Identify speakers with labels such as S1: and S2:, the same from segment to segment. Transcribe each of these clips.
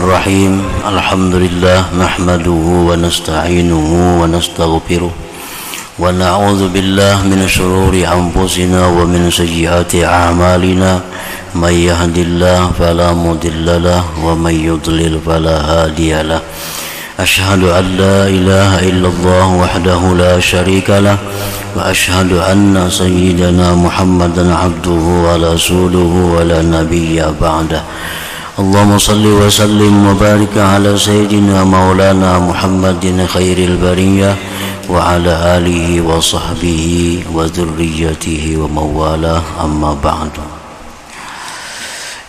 S1: Bismillahirrahmanirrahim. Alhamdulillah nahmaduhu wa nasta'inuhu wa nastaghfiruh wa na'udzu billahi min shururi anfusina wa min sayyiati a'malina. May yahdihillahu fala mudilla lahu wa may yudlil fala hadiya lahu. Asyhadu an la ilaha illallah wahdahu la syarika lah wa asyhadu anna sayyidana Muhammadan abduhu wa rasuluhu wa la nabiyya ba'dah. Allahumma salli wa sallim wa barik ala sayyidina maulana Muhammadin khairil bariyah wa ala alihi wa sahbihi wa dhurriyyatihi wa mawalah, amma ba'du.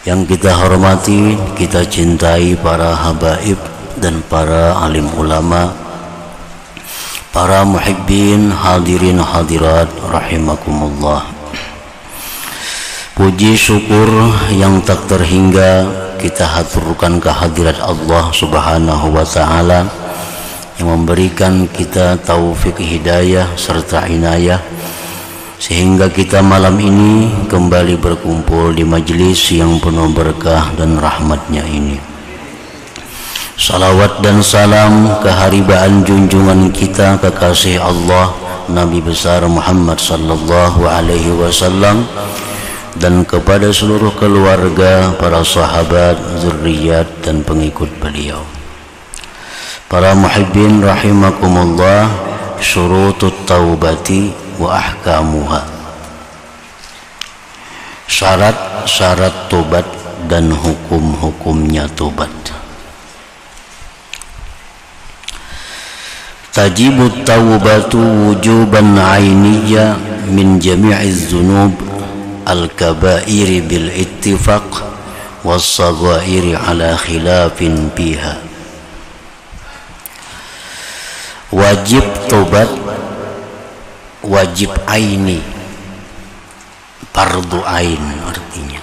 S1: Yang kita hormati, kita cintai para habaib dan para alim ulama, para muhibbin, hadirin hadirat rahimakumullah. Puji syukur yang tak terhingga kita haturkan kehadirat Allah Subhanahu wa ta'ala yang memberikan kita taufik hidayah serta inayah sehingga kita malam ini kembali berkumpul di majelis yang penuh berkah dan rahmatnya ini. Salawat dan salam keharibaan junjungan kita kekasih Allah Nabi besar Muhammad sallallahu alaihi wasallam dan kepada seluruh keluarga, para sahabat, zurriyat dan pengikut beliau. Para muhibbin rahimakumullah, syurutut taubati wa ahkamuha. Syarat-syarat tobat dan hukum-hukumnya tobat. Tajibut taubatu wujuban ainiyya min jami'iz dzunub al-kabairi bil ittifaq was-saghairi ala khilafin biha. Wajib tobat, wajib aini, fardu ain artinya.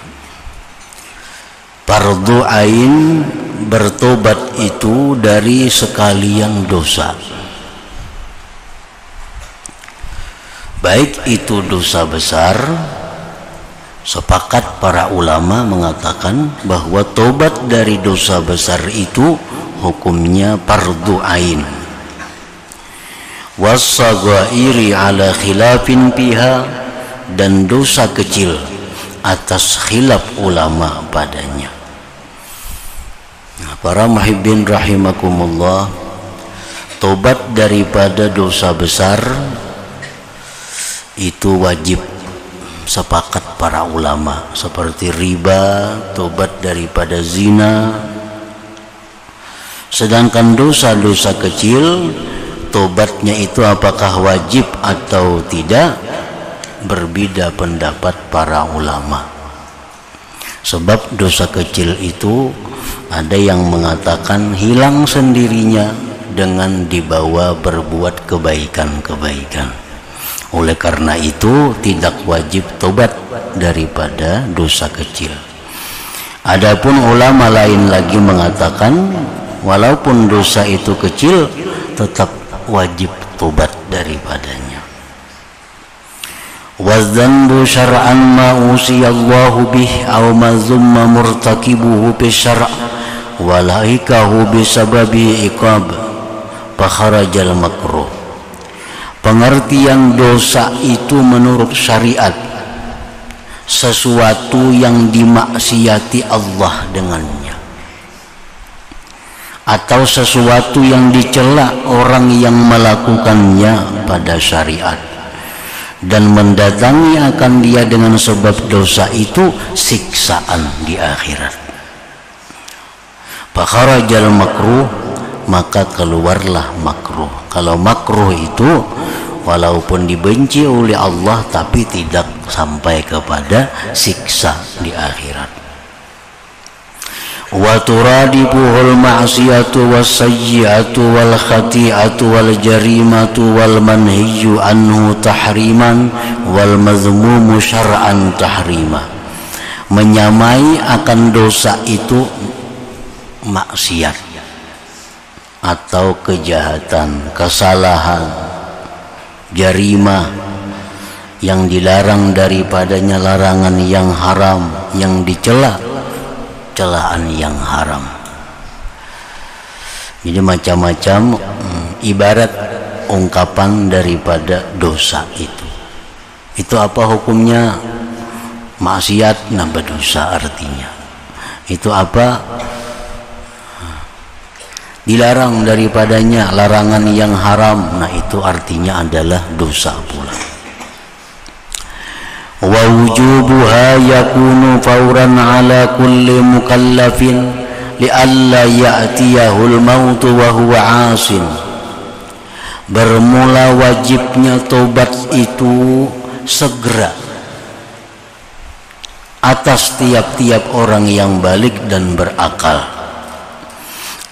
S1: Fardu ain bertobat itu dari sekalian dosa, baik itu dosa besar. Sepakat para ulama mengatakan bahwa tobat dari dosa besar itu hukumnya fardu ain. Was-saghairi ala khilafin biha, dan dosa kecil atas khilaf ulama padanya. Nah, para muhibbin rahimakumullah, tobat daripada dosa besar itu wajib, sepakat para ulama, seperti riba, tobat daripada zina. Sedangkan dosa-dosa kecil, tobatnya itu apakah wajib atau tidak, berbeda pendapat para ulama. Sebab dosa kecil itu ada yang mengatakan hilang sendirinya dengan dibawa berbuat kebaikan-kebaikan. Oleh karena itu tidak wajib tobat daripada dosa kecil. Adapun ulama lain lagi mengatakan walaupun dosa itu kecil tetap wajib tobat daripadanya. Wadzanbu syar'an ma usiyallahu bih aw ma zumma murtakibuhu bi syar' walaikahu bisababi iqab fa kharajal makruh. Pengertian dosa itu menurut syariat sesuatu yang dimaksiati Allah dengannya, atau sesuatu yang dicela orang yang melakukannya pada syariat, dan mendatangi akan dia dengan sebab dosa itu siksaan di akhirat. Fakharajal makruh, maka keluarlah makruh. Kalau makruh itu walaupun dibenci oleh Allah tapi tidak sampai kepada siksa di akhirat. Wa turadibuhul ma'siyatu was-sayyi'atu wal khati'atu wal jarimatu wal manhiyyu anhu tahriman wal mazmumu syar'an tahrima. Menyamai akan dosa itu maksiat atau kejahatan, kesalahan, jarimah yang dilarang daripadanya larangan yang haram, yang dicela celaan yang haram. Jadi macam-macam ibarat ungkapan daripada dosa itu. Itu apa hukumnya? Maksiat, nambah dosa artinya. Itu apa? Dilarang daripadanya, larangan yang haram. Nah, itu artinya adalah dosa pula. Wa wujubuha yakunu fawran ala kulli mukallafin li'alla ya'tiyahul mautu wa huwa asin. Bermula wajibnya tobat itu segera atas tiap-tiap orang yang balik dan berakal,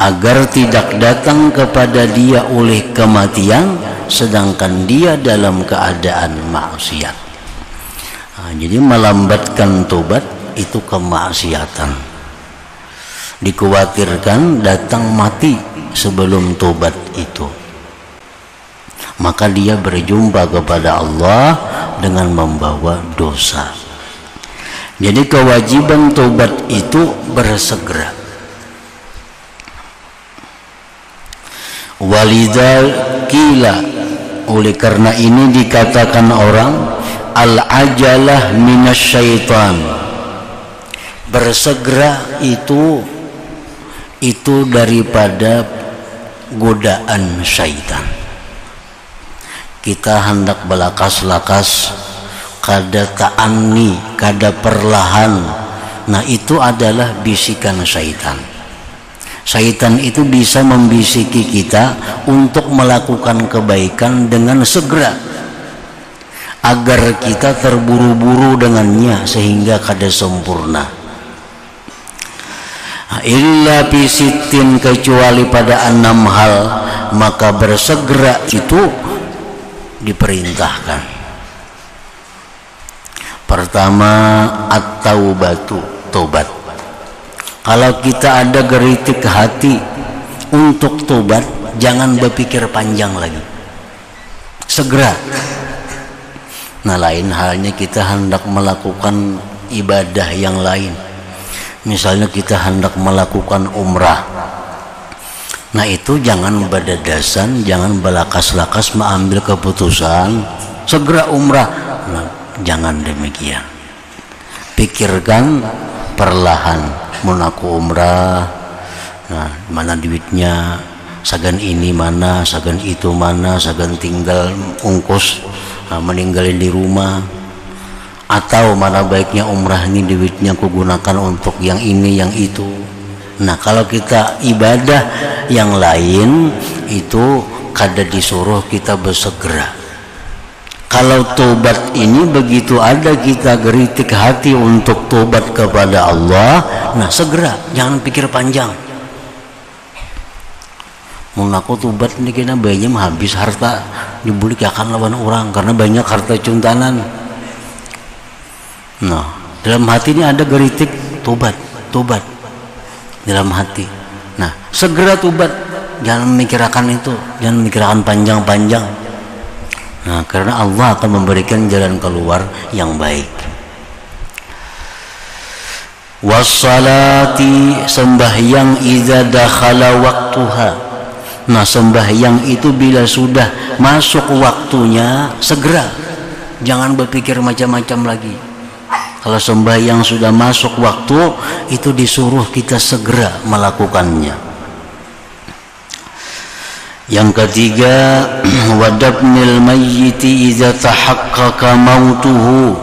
S1: agar tidak datang kepada dia oleh kematian sedangkan dia dalam keadaan maksiat. Jadi melambatkan tobat itu kemaksiatan. Dikhawatirkan datang mati sebelum tobat itu, maka dia berjumpa kepada Allah dengan membawa dosa. Jadi kewajiban tobat itu bersegera. Walidal kila, oleh karena ini dikatakan orang al-ajalah minasyaitan. Bersegera itu daripada godaan syaitan. Kita hendak belakas-lakas, kada ta'anni, kada perlahan. Nah, itu adalah bisikan syaitan. Syaitan itu bisa membisiki kita untuk melakukan kebaikan dengan segera, agar kita terburu-buru dengannya sehingga kada sempurna. Illa bisitin, kecuali pada 6 hal, maka bersegera itu diperintahkan. Pertama, at-taubatu, tobat. Kalau kita ada geritik hati untuk tobat, jangan berpikir panjang lagi, segera. Nah, lain halnya kita hendak melakukan ibadah yang lain. Misalnya kita hendak melakukan umrah. Nah, itu jangan badadasan, jangan belakas-lakas mengambil keputusan segera umrah. Nah, jangan demikian. Pikirkan perlahan. Mun aku umrah, nah, mana duitnya, sagan ini mana, sagan itu mana, sagan tinggal ungkus, meninggalin di rumah. Atau mana baiknya umrah ini duitnya aku gunakan untuk yang ini yang itu. Nah, kalau kita ibadah yang lain itu kada disuruh kita bersegera. Kalau tobat ini begitu ada kita geritik hati untuk tobat kepada Allah, nah segera, jangan pikir panjang. Mun aku tobat ini kena banyak habis harta dibulikakan lawan orang karena banyak harta cuntanan. Nah, dalam hati ini ada geritik tobat dalam hati. Nah, segera tobat, jangan memikirkan itu, jangan memikirkan panjang-panjang. Nah, karena Allah akan memberikan jalan keluar yang baik. Wassalati, sembahyang idza dakhala waktuha. Nah, sembahyang itu bila sudah masuk waktunya segera, jangan berpikir macam-macam lagi. Kalau sembahyang sudah masuk waktu, itu disuruh kita segera melakukannya. Yang ketiga, wadabnil mayyiti idza tahaqqaqa mautuhu,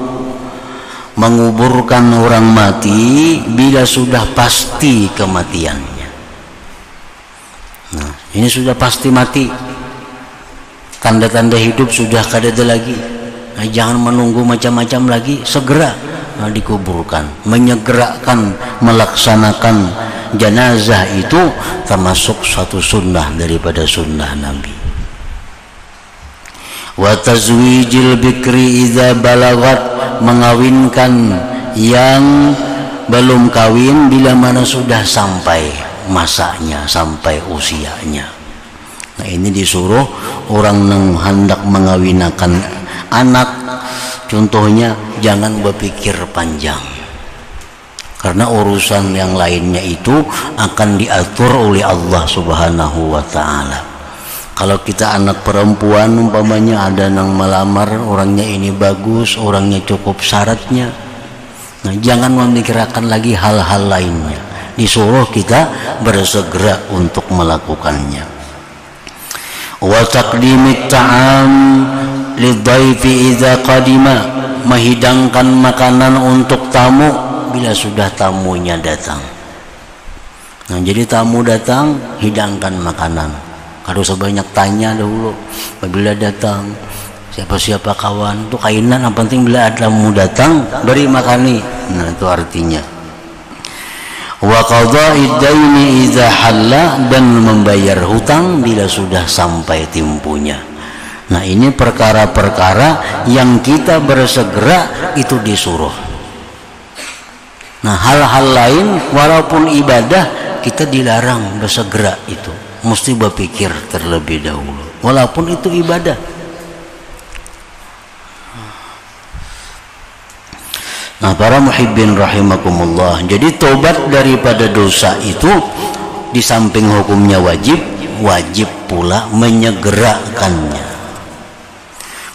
S1: menguburkan orang mati bila sudah pasti kematiannya. Nah, ini sudah pasti mati, tanda-tanda hidup sudah kada ada lagi. Nah, jangan menunggu macam-macam lagi, segera dikuburkan. Menyegerakan melaksanakan jenazah itu termasuk satu sunnah daripada sunnah Nabi. Wa tazwijil bikri idza balagat, mengawinkan yang belum kawin bila mana sudah sampai masanya, sampai usianya. Nah, ini disuruh orang yang hendak mengawinkan anak. Contohnya, jangan berpikir panjang. karena urusan yang lainnya itu akan diatur oleh Allah Subhanahu wa Ta'ala. Kalau kita anak perempuan umpamanya ada yang melamar, orangnya ini bagus, orangnya cukup syaratnya, nah jangan memikirkan lagi hal-hal lainnya, disuruh kita bersegera untuk melakukannya. Wa taqdimit ta'am lidhaifi idza qadima, menghidangkan makanan untuk tamu bila sudah tamunya datang. Nah, jadi tamu datang, hidangkan makanan. Harus sebanyak tanya dahulu apabila datang siapa-siapa kawan itu kainan, yang penting bila ada tamu datang beri makani. Nah, itu artinya. Wa qada'id daini idza halla, dan membayar hutang bila sudah sampai timpunya. Nah, ini perkara-perkara yang kita bersegera itu disuruh. Nah, hal-hal lain walaupun ibadah kita dilarang bersegera, itu mesti berpikir terlebih dahulu walaupun itu ibadah. Nah, para muhibbin rahimakumullah, jadi tobat daripada dosa itu di samping hukumnya wajib pula menyegerakannya.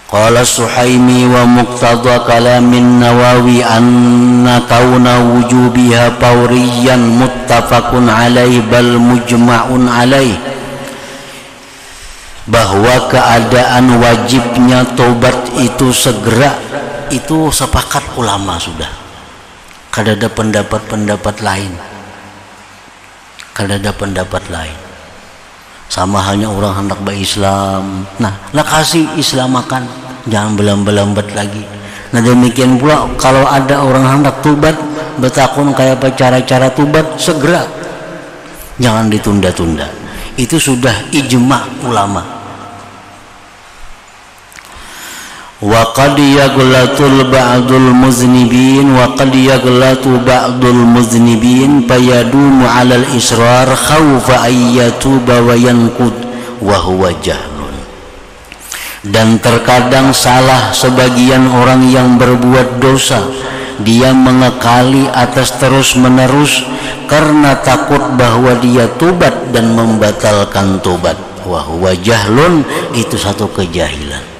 S1: Qala Suhaimi wa muqtada kalamin Nawawi anna kauna wujubiha fawriyan muttafaqun alaih bal mujma'un alaih, bahwa keadaan wajibnya tobat itu segera itu sepakat ulama sudah. Kada ada pendapat-pendapat lain. Kada ada pendapat lain. Sama halnya orang hendak berislam, nah kasih islamakan, jangan belambat lagi. Nah, demikian pula kalau ada orang hendak tubat, betakun kayak apa cara-cara tubat, segera, jangan ditunda-tunda. Itu sudah ijma' ulama. Wa qad yaghlatul ba'dul muznibin wa qad yaghlatu ba'dul muznibin fayadumu 'alal israr khaufa ayyatuba wa yanqud wa huwa jahlun. Dan terkadang salah sebagian orang yang berbuat dosa, dia mengekali atas terus-menerus karena takut bahwa dia tobat dan membatalkan tobat. Wa huwa jahlun, itu satu kejahilan.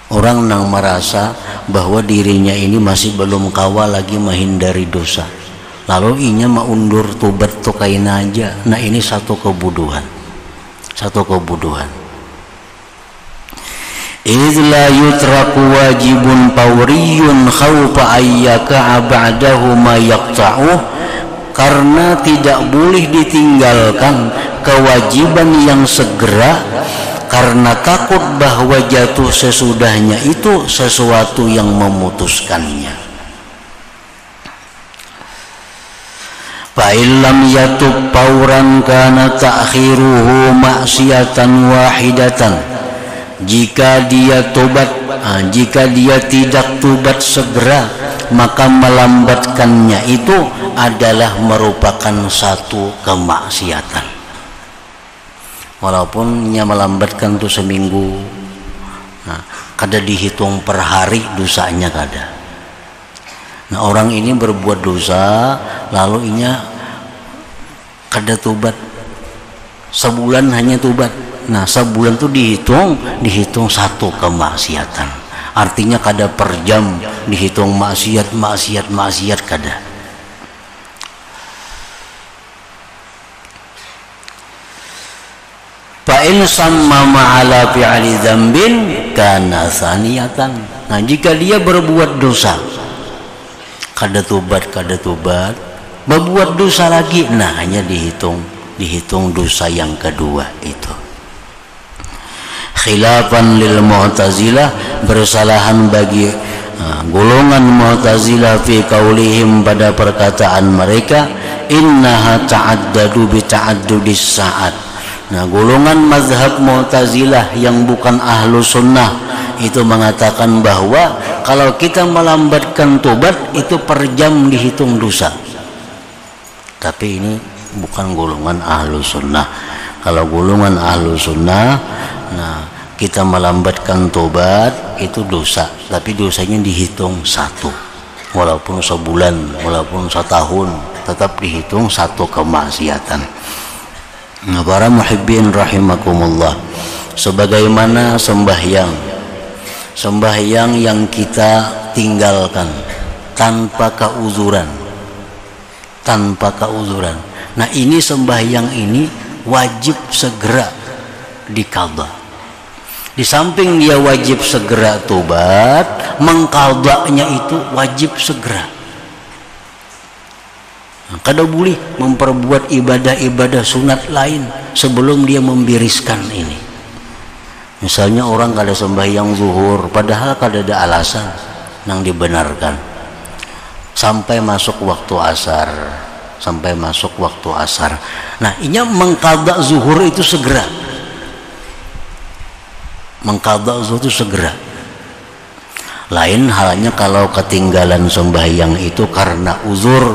S1: Orang yang merasa bahwa dirinya ini masih belum kawal lagi menghindari dosa, lalu inya mau undur tobat tuh kain aja. Nah, ini satu kebuduhan. Idz la yutraku wajibun fawriyun khaufa ayyaka ba'dahu ma yaqta'uh, karena tidak boleh ditinggalkan kewajiban yang segera karena takut bahwa jatuh sesudahnya itu sesuatu yang memutuskannya. Fa illam yatub fauran kana ta'khiruhu ma'siyatan wahidatan. Jika dia tidak tobat segera, maka melambatkannya itu adalah merupakan satu kemaksiatan. Walaupun nya melambatkan tuh seminggu, nah, kada dihitung per hari dosanya kada. Nah, orang ini berbuat dosa lalu inya kada tobat, sebulan hanya tobat. Nah, sebulan tuh dihitung satu kemaksiatan. Artinya kada per jam dihitung maksiat kada. Fa'in sammama ala fi'ali dzambin kana saniyatan. Nah, jika dia berbuat dosa, kada tobat, berbuat dosa lagi, nah hanya dihitung dosa yang kedua itu. Khilafan lil Mu'tazilah, bersalahan bagi golongan Mu'tazilah fi qaulihim, pada perkataan mereka innaha ta'addadu bi ta'addudis sa'at. Nah, golongan mazhab Mu'tazilah yang bukan ahlu sunnah itu mengatakan bahwa kalau kita melambatkan tobat itu per jam dihitung dosa. Tapi ini bukan golongan ahlu sunnah. Kalau golongan ahlu sunnah, nah, kita melambatkan tobat itu dosa, tapi dosanya dihitung satu. walaupun sebulan, walaupun setahun, tetap dihitung satu kemaksiatan. Nah, para muhibbin rahimakumullah, sebagaimana sembahyang yang kita tinggalkan tanpa keuzuran. Nah, ini sembahyang ini wajib segera diqadha. Di samping dia wajib segera tobat, mengqadhanya itu wajib segera. Nah, kada boleh memperbuat ibadah-ibadah sunat lain sebelum dia membiriskan ini. Misalnya orang kada sembahyang zuhur, padahal kada ada alasan yang dibenarkan, sampai masuk waktu asar. Nah, ini mengqadha zuhur itu segera. Lain halnya kalau ketinggalan sembahyang itu karena uzur,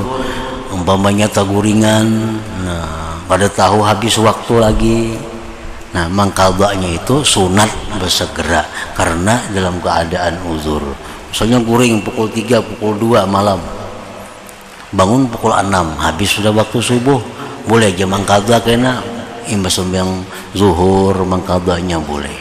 S1: umpamanya taguringan, nah pada tahu habis waktu lagi. Nah, mengqadhanya itu sunat bersegera karena dalam keadaan uzur. Misalnya guring pukul 3, pukul 2 malam, bangun pukul 6, habis sudah waktu subuh, boleh aja mengqadha kena imbas sembahyang zuhur, mengqadhanya boleh.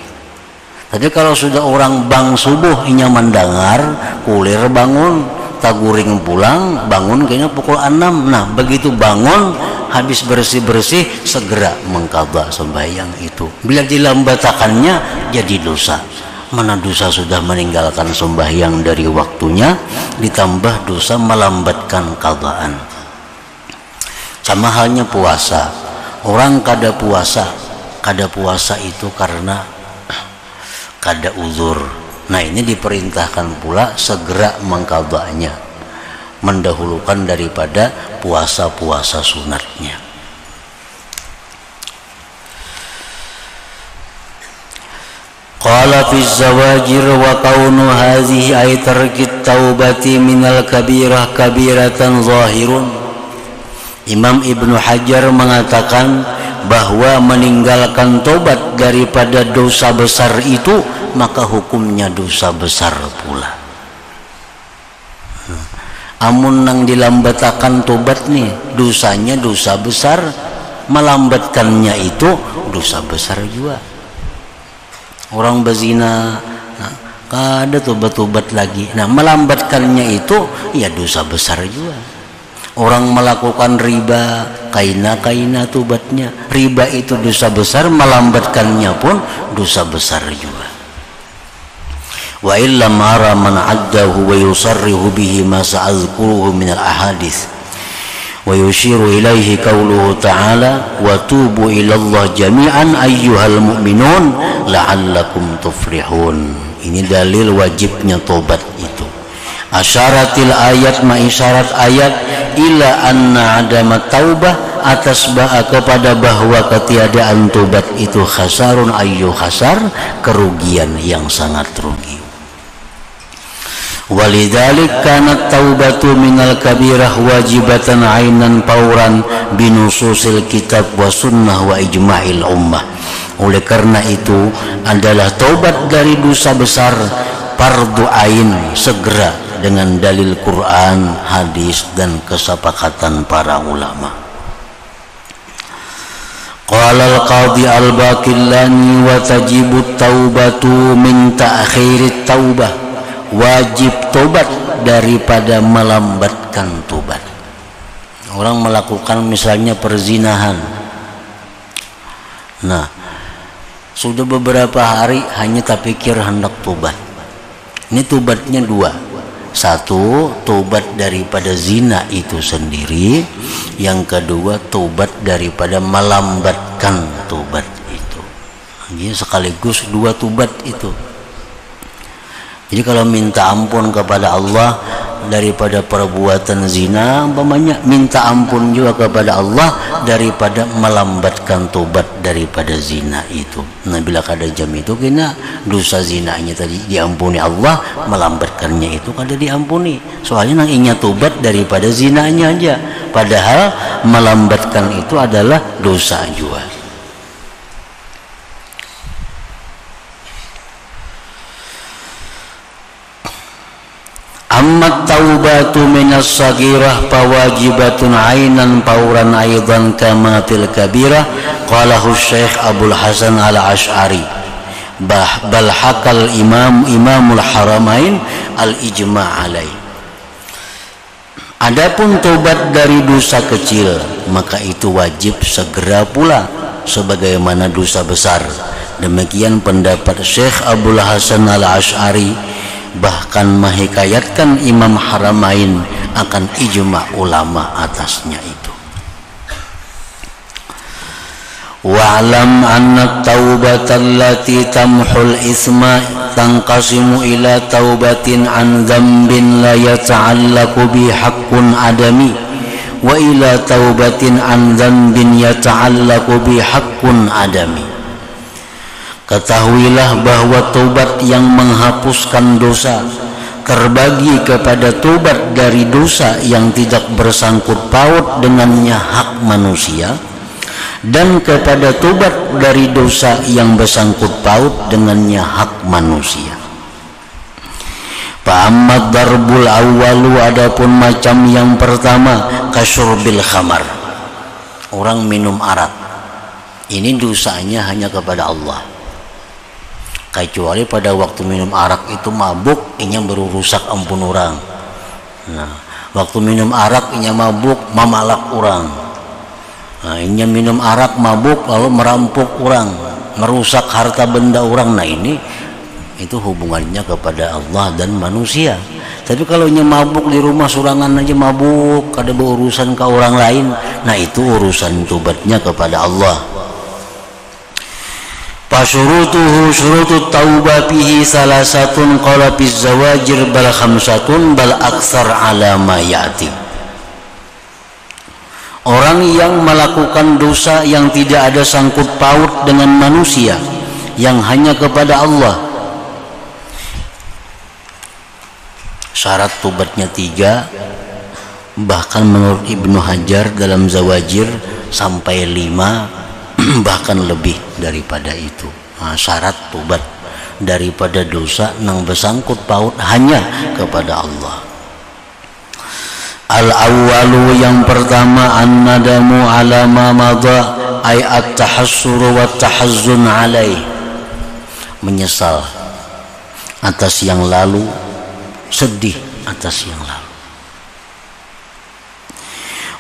S1: Tapi kalau sudah orang bang subuh inya mendengar, kulir bangun, taguring pulang, bangun kayaknya pukul 6. Nah, begitu bangun, habis bersih-bersih, segera mengqadha sembahyang itu. Bila dilambatakannya jadi dosa. Mana dosa sudah meninggalkan sembahyang dari waktunya, ditambah dosa melambatkan qadhaan. Sama halnya puasa. Orang kada puasa itu karena kada uzur. Nah, ini diperintahkan pula segera mengqadhanya, mendahulukan daripada puasa-puasa sunatnya. Qala fi zawajir wa kaunu hadhihi ay tarkit taubati minal kabirah kabiratan zahirun. Imam Ibnu Hajar mengatakan bahwa meninggalkan tobat daripada dosa besar itu maka hukumnya dosa besar pula. Amun nang dilambatakan tobat nih, dosanya dosa besar, melambatkannya itu dosa besar juga. Orang berzina, nah, kada tobat-tobat lagi, nah melambatkannya itu ya dosa besar juga. Orang melakukan riba, kaina tobatnya, riba itu dosa besar, melambatkannya pun dosa besar juga. Wa illa mara man addahu wa yusarrihu bihi ma sa'adhkuruhu min al-ahadith wa yushiru ilaihi qawluhu ta'ala wa tubu ilallah jami'an ayyuhal mu'minun la'allakum tuflihun. Ini dalil wajibnya tobat itu. Asyaratil ayat ma isyarat ayat ila anna adama taubah, atas kepada bahwa ketiadaan tobat itu khasarun ayyu khasar, kerugian yang sangat rugi. Walidzalik kanat taubatu minal kabirah wajibatan ainan pauran binususil kitab wa sunnah wa ijma'il ummah. Oleh karena itu adalah taubat dari dosa besar fardu ain, segera dengan dalil Quran, hadis dan kesepakatan para ulama. Qala al-qadhi al-Baqillani wa tajibu taubatu min ta'khirit taubah. Wajib tobat daripada melambatkan tobat. Orang melakukan misalnya perzinahan. Nah, sudah beberapa hari hanya tak pikir hendak tobat. Ini tobatnya dua. Satu, tobat daripada zina itu sendiri. Yang kedua, tobat daripada melambatkan tobat itu. Jadi sekaligus dua tobat itu. Jadi kalau minta ampun kepada Allah daripada perbuatan zina, umpamanya minta ampun juga kepada Allah daripada melambatkan tobat daripada zina itu. Nah, bila kada jam itu kena dosa zinanya tadi diampuni Allah, melambatkannya itu kada diampuni. Soalnya nang inya tobat daripada zinanya aja, padahal melambatkan itu adalah dosa juga. Amma taubatu minas sagirah fawajibatun ainan fauran aidan kama fil kabirah qalahu Syekh Abdul Hasan al-Asy'ari bal hakal imamul haramain al-ijma' alaih. Adapun tobat dari dosa kecil maka itu wajib segera pula sebagaimana dosa besar. Demikian pendapat Syekh Abdul Hasan al-Asy'ari, bahkan menghikayatkan Imam Haramain akan ijma' ulama atasnya itu. Wa'lam anna taubatan allati tamhul isma tanqasimu ila taubatin an dzambin la yata'allaqu bi haqqun adami wa ila taubatin an dzambin yata'allaqu bi haqqun adami. Ketahuilah bahwa taubat yang menghapuskan dosa terbagi kepada taubat dari dosa yang tidak bersangkut paut dengannya hak manusia, dan kepada taubat dari dosa yang bersangkut paut dengannya hak manusia. Fa'ammad darbul awwalu, adapun macam yang pertama, kasyurbil khamar, orang minum arak, ini dosanya hanya kepada Allah. Kecuali pada waktu minum arak itu mabuk, inya baru rusak ampun orang. Nah, waktu minum arak inya mabuk, mamalak orang. Nah, inya minum arak mabuk lalu merampok orang, merusak harta benda orang. Nah, ini itu hubungannya kepada Allah dan manusia. Tapi kalau inya mabuk di rumah surangan aja mabuk, kada berurusan ke orang lain, nah itu urusan tobatnya kepada Allah. Fasyurutuhu syurutut taubah bihi salasatun qala biz zawajir bal khamsatun bal aksar ala ma ya'ti. Orang yang melakukan dosa yang tidak ada sangkut paut dengan manusia, yang hanya kepada Allah, syarat tobatnya 3, bahkan menurut Ibnu Hajar dalam Zawajir sampai 5, bahkan lebih daripada itu. Nah, syarat tobat daripada dosa yang bersangkut paut hanya kepada Allah. Al-awwalu, yang pertama, an-nadamu ala ma madha, ay at-tahassur wa at-tahazzun alaih, menyesal atas yang lalu, sedih atas yang lalu.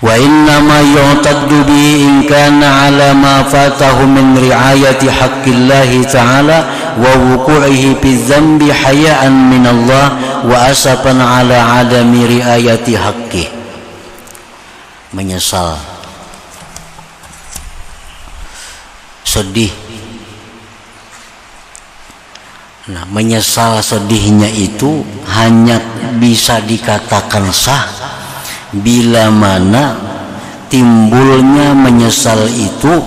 S1: Wa inna ma yu'taddu bi in kana ala ma fatahu min riayati haqqillahi ta'ala wa wuqu'ihi bi dzambi haya'an min Allah wa asafan ala adami riayati haqqih. Menyesal, sedih. Nah, menyesal sedihnya itu hanya bisa dikatakan sah bila mana timbulnya menyesal itu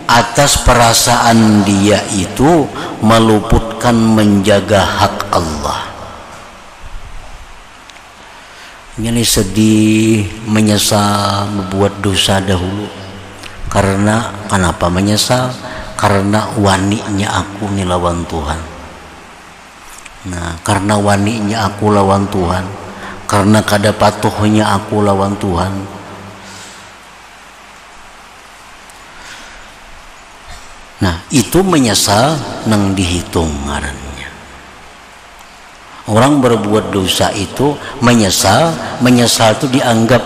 S1: atas perasaan dia itu meluputkan menjaga hak Allah. Ini sedih, menyesal membuat dosa dahulu. Karena kenapa menyesal? Karena waninya aku nih lawan Tuhan. Nah, karena waninya aku lawan Tuhan, karena kada patuhnya aku lawan Tuhan, nah itu menyesal nang dihitung ngarannya. Orang berbuat dosa itu menyesal itu dianggap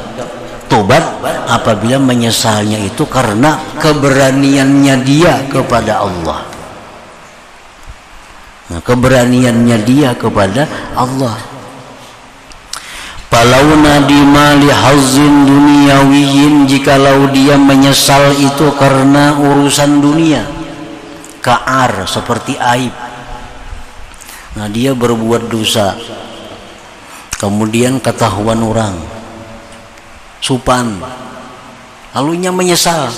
S1: tobat apabila menyesalnya itu karena keberaniannya dia kepada Allah. Nah, keberaniannya dia kepada Allah. Falau nadima li hazzin duniyawiyin, jikalau dia menyesal itu karena urusan dunia, ka'ar, seperti aib. Nah, dia berbuat dosa, kemudian ketahuan orang, supan, lalu nya menyesal.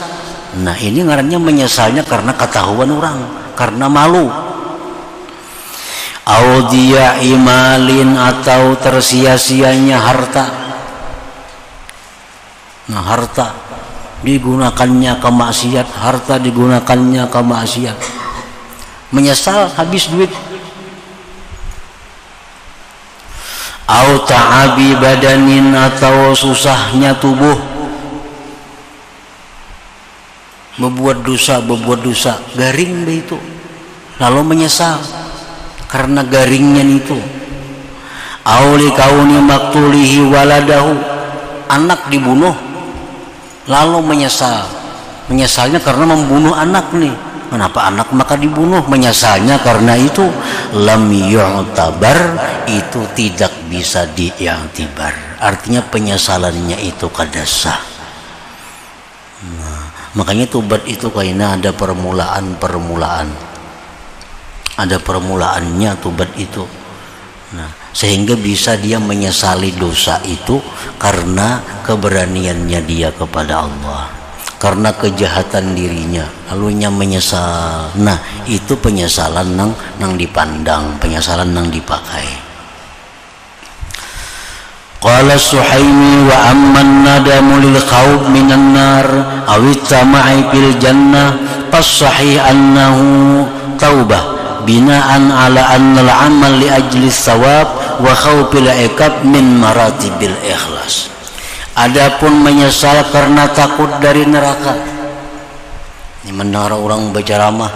S1: Nah, ini ngarannya menyesalnya karena ketahuan orang, karena malu. Audia imalin, atau tersia-sianya harta. Nah, harta digunakannya ke maksiat, harta digunakannya ke maksiat. Menyesal habis duit. au ta'abi badanin, atau susahnya tubuh, berbuat dosa, garing deh itu, lalu menyesal karena garingnya itu. Au li kauni maqtulihi waladahu, anak dibunuh lalu menyesalnya karena membunuh anak nih. Kenapa anak maka dibunuh? Menyesalnya karena itu. Lam yu'tabar, itu tidak bisa diiktibar. Artinya penyesalannya itu kada sah. Nah, makanya tobat itu kayaknya ada permulaan. Ada permulaannya tobat itu. Nah, sehingga bisa dia menyesali dosa itu karena keberaniannya dia kepada Allah, karena kejahatan dirinya, lalunya menyesal. Nah, itu penyesalan nang dipandang, penyesalan nang dipakai. Qala Suhaimi wa amman nadamu lil khawf minan nar aw ittama'i fil jannah fas sahih annahu taubah binaan ala annal amal li ajli thawab wa khawfil iqab min maratibil ikhlas. Adapun menyesal karena takut dari neraka, ini mendengar orang berceramah,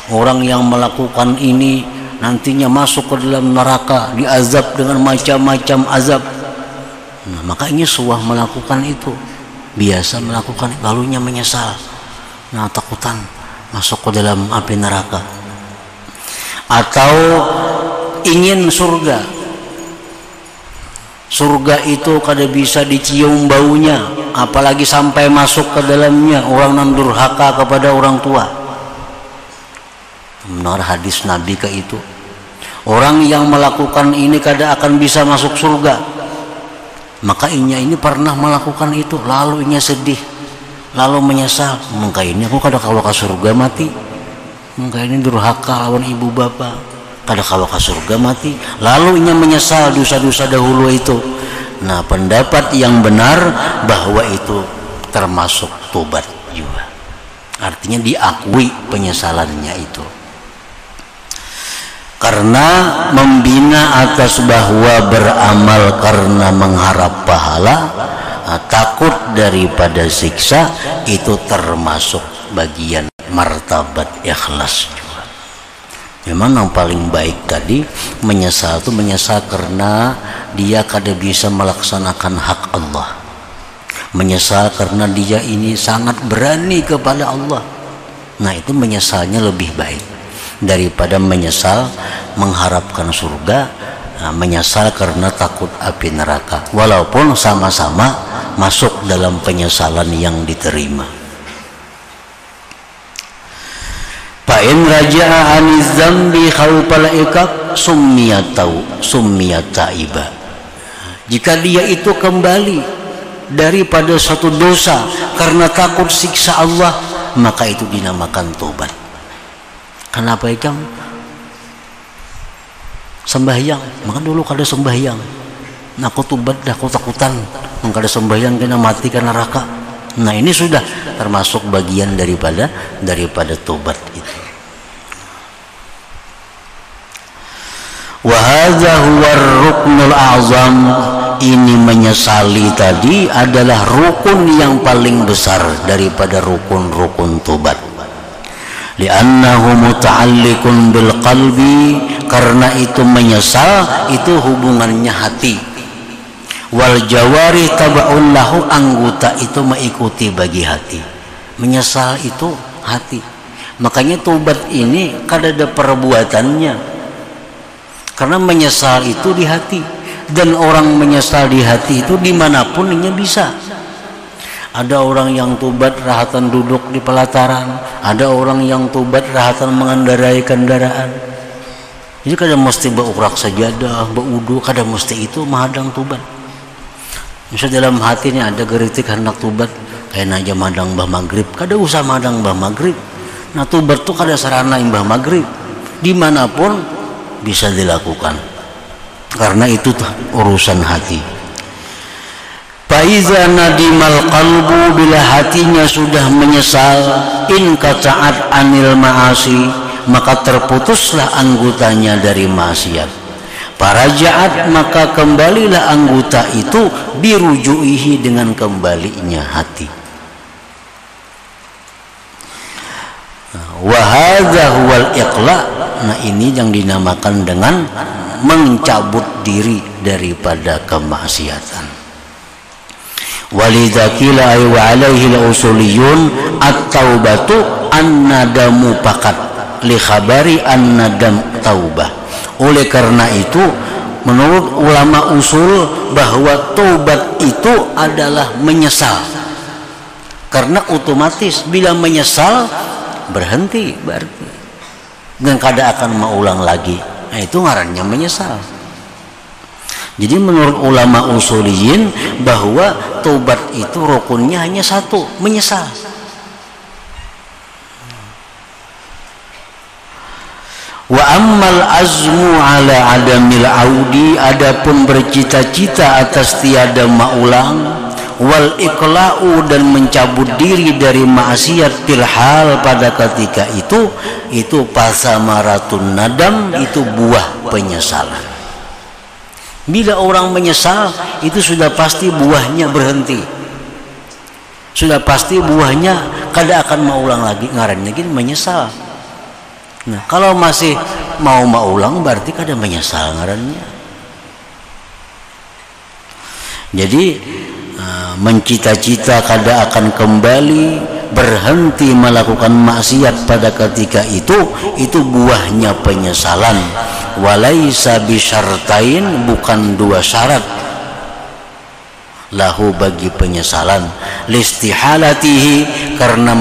S1: orang yang melakukan ini nantinya masuk ke dalam neraka, diazab dengan macam-macam azab. Nah, makanya suah melakukan itu, biasa melakukan, lalunya menyesal, nah takutan masuk ke dalam api neraka. Atau ingin surga itu kada bisa dicium baunya, apalagi sampai masuk ke dalamnya. Orang yang durhaka kepada orang tua, benar hadis Nabi ke itu, orang yang melakukan ini kada akan bisa masuk surga. Maka inya ini pernah melakukan itu, lalu inya sedih, lalu menyesal, maka ini aku kada kawa ke surga mati. Maka ini durhaka lawan ibu bapak, kada kawa ke surga mati, lalu inya menyesal dosa-dosa dahulu itu. Nah, pendapat yang benar bahwa itu termasuk tobat juga, artinya diakui penyesalannya itu, karena membina atas bahwa beramal karena mengharap pahala, takut daripada siksa, itu termasuk bagian martabat ikhlas juga. Memang yang paling baik tadi menyesal itu menyesal karena dia kada bisa melaksanakan hak Allah, menyesal karena dia ini sangat berani kepada Allah. Nah, itu menyesalnya lebih baik daripada menyesal mengharapkan surga, menyesal karena takut api neraka, walaupun sama-sama masuk dalam penyesalan yang diterima. Fa'in raja'a aniz zambi khawfal iqab summiyat ta'iba. Jika dia itu kembali daripada suatu dosa karena takut siksa Allah, maka itu dinamakan tobat. Kenapa ikam sembahyang? Maka dulu kada sembahyang, nah aku tobat dah, aku takutan kada sembahyang kena mati ke neraka. Nah, ini sudah termasuk bagian daripada tobat itu. Wa hadza huwa ar-ruknul a'zam, ini menyesali tadi adalah rukun yang paling besar daripada rukun-rukun tobat. Li'annahu muta'alliqun bil qalbi, karena itu menyesal itu hubungannya hati. Wal jawari taba'un lahu, anggota itu mengikuti bagi hati. Menyesal itu hati. Makanya tobat ini kada ada perbuatannya, karena menyesal itu di hati. Dan orang menyesal di hati itu dimanapun ini bisa. Ada orang yang tobat rahatan duduk di pelataran, ada orang yang tobat rahatan mengendarai kendaraan. Jadi kada mesti beukrak sajadah, beudu, kada mesti itu mahadang tobat. Misalnya dalam hati ini ada geritik hendak tobat, kayak aja madang bah maghrib, kada usah madang bah maghrib. Nah, tobat tuh kada sarana imbah maghrib, dimanapun bisa dilakukan, karena itu urusan hati. Faiza nadimal qalbu, bila hatinya sudah menyesal, in qata'at anil ma'asi, maka terputuslah anggotanya dari maksiat. Faraja'at, maka kembalilah anggota itu birujuihi, dengan kembalinya hati. Wa hadza huwal iqla. Nah, ini yang dinamakan dengan mencabut diri daripada kemaksiatan. Walidakila ay wa alaihi al-usuliyun at-taubatu an-nadamu faqat li khabari an-nadam taubah. Oleh karena itu menurut ulama usul bahwa taubat itu adalah menyesal, karena otomatis bila menyesal berhenti berarti dan kada akan mengulang lagi. Nah, itu ngarannya menyesal. Jadi menurut ulama usuliyin bahwa taubat itu rukunnya hanya satu, menyesal. Wa ammal azmu ala adamil audi, adapun bercita-cita atas tiada maulang, wal iqla'u, dan mencabut diri dari maksiat fil hal, pada ketika itu pasamaratun nadam, itu buah penyesalan. Bila orang menyesal, itu sudah pasti buahnya berhenti, sudah pasti buahnya kada akan maulang lagi, ngarannya gini menyesal. Nah, kalau masih mau ulang berarti kada menyesal ngarannya. Jadi mencita-cita kada akan kembali, berhenti melakukan maksiat pada ketika itu buahnya penyesalan. Walaisa bisyartain, bukan dua syarat lahu bagi penyesalan, listihalatihi, karena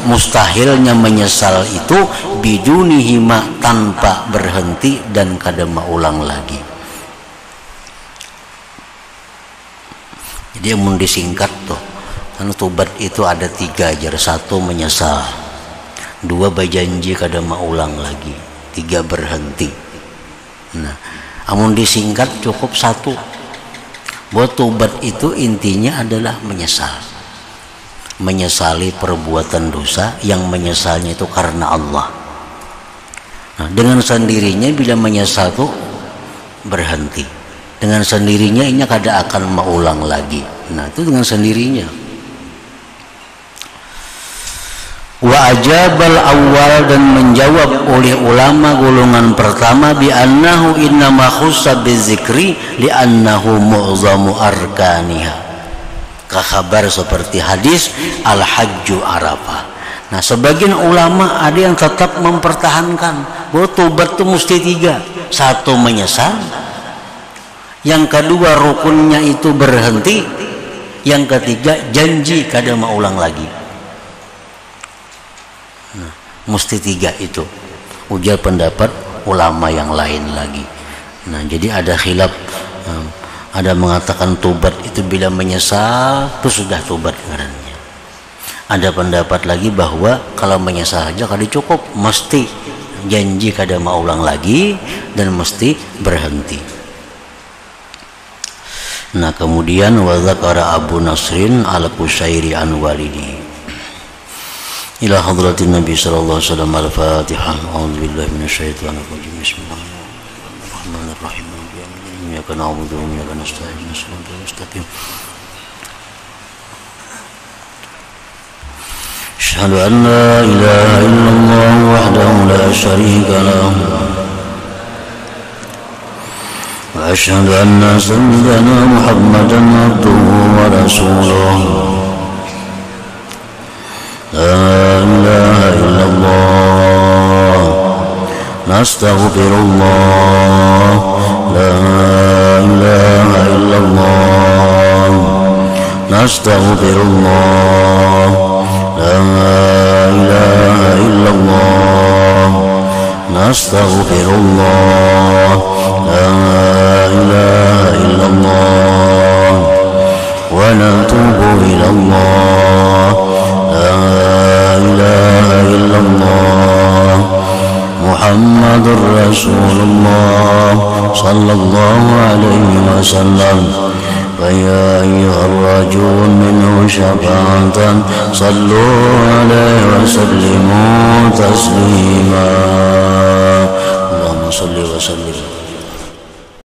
S1: mustahilnya menyesal itu, bidunihima, tanpa berhenti dan kada maulang lagi. Jadi yang disingkat tuh, karena tobat itu ada 3 aja. 1 menyesal, 2 berjanji kada maulang lagi, 3 berhenti. Nah, amun disingkat cukup 1. Bahwa tobat itu intinya adalah menyesal, menyesali perbuatan dosa, yang menyesalnya itu karena Allah. Nah, dengan sendirinya bila menyesal itu berhenti, dengan sendirinya ini kada akan mengulang lagi. Nah, itu dengan sendirinya. Wa ajabal awal, dan menjawab oleh ulama golongan pertama, bi annahu innama khussa bizikri li annahu mu'zamu arkaniha, kabar seperti hadis al hajju arafah. Nah, sebagian ulama ada yang tetap mempertahankan bahwa tobat itu mesti 3. 1 menyesal, yang kedua rukunnya itu berhenti, yang ketiga janji kada mau ulang lagi. Nah, mesti 3 itu, ujar pendapat ulama yang lain lagi. Nah, jadi ada khilaf, ada mengatakan tobat itu bila menyesal itu sudah tobat ngarannya. Ada pendapat lagi bahwa kalau menyesal saja kada cukup, mesti janji kada mau ulang lagi dan mesti berhenti. Nah, kemudian wa dzakara Abu Nasrin al-Qushairi an walidi ila hadratin Nabi sallallahu alaihi wasallam al-Fatihah. A'udzu billahi minasyaitonir rajim. Bismillahirrahmanirrahim. Iyyaka na'budu wa iyyaka nasta'in. Shiratal mustaqim. Asyhadu an la ilaha illallah wahdahu la syarika lahu wa asyhadu anna sayyidana Muhammadan abduhu wa rasuluhu. La ilaha illallah nastaghfirullah. La ilaha illallah nastaghfirullah. La ilaha illallah nastaghfirullah. La ilaha illallah wa natubu ilallah. La ilaha illallah Muhammadur Rasulullah sallallahu alaihi wasallam. فيا أيها الرجل منه شفاعة صلوا عليه وسلموا تسليما.